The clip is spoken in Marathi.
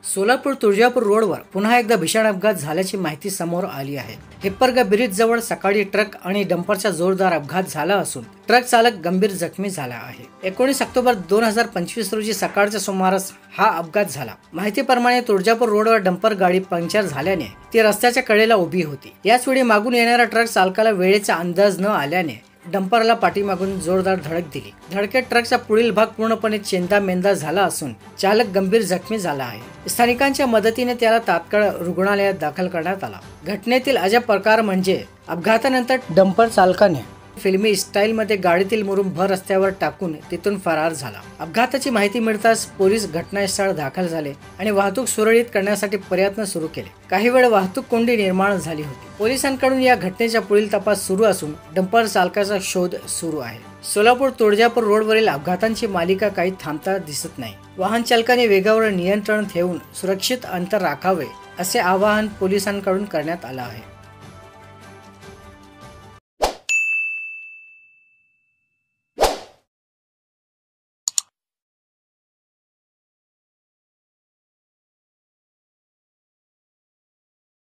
सोलापूर तुळजापूर रोडवर पुन्हा एकदा भीषण अपघात झाल्याची माहिती समोर आली आहे। हिप्परगा ब्रिज जवळ सकाळी ट्रक आणि डंपरचा जोरदार अपघात झाला असून ट्रक चालक गंभीर जखमी झाला आहे। 19 ऑक्टोबर 2025 रोजी सकाळच्या सुमारास हा अपघात झाला। माहितीप्रमाणे तुळजापूर रोडवर डंपर गाडी पंक्चर झाल्याने ती रस्त्याच्या कडेला उभी होती। याच वेळी मागून येणाऱ्या ट्रक चालकाला वेळेचा अंदाज न आल्याने डंपरला पाठीमागून जोरदार धडक दिली। धडकेत ट्रकचा पुढील भाग पूर्णपणे चेंदामेंदा झाला असून चालक गंभीर जखमी झाला आहे। स्थानिकांच्या मदतीने त्याला तात्काळ रुग्णालयात दाखल करण्यात आला। घटनेतील अजब प्रकार म्हणजे अपघातानंतर डंपर चालकाने फिल्मी स्टाईलमध्ये गाडीतील मुरुम भर रस्त्यावर टाकून तिथून फरार झाला। अपघाताची माहिती मिळताच पोलीस घटनास्थळी दाखल झाले आणि वाहतूक सुरळीत करण्यासाठी प्रयत्न सुरू केले। काही वेळ वाहतूक कोंडी निर्माण झाली होती। पोलिसांकडून या घटनेचा पुढील तपास सुरू असून डंपर चालकाचा शोध सुरू आहे। सोलापूर तुळजापूर रोडवरील अपघातांची मालिका काही थांबता दिसत नाही। वाहन चालकाने वेगावर नियंत्रण ठेवून सुरक्षित अंतर राखावे असे आवाहन पोलिसांकडून करण्यात आले आहे।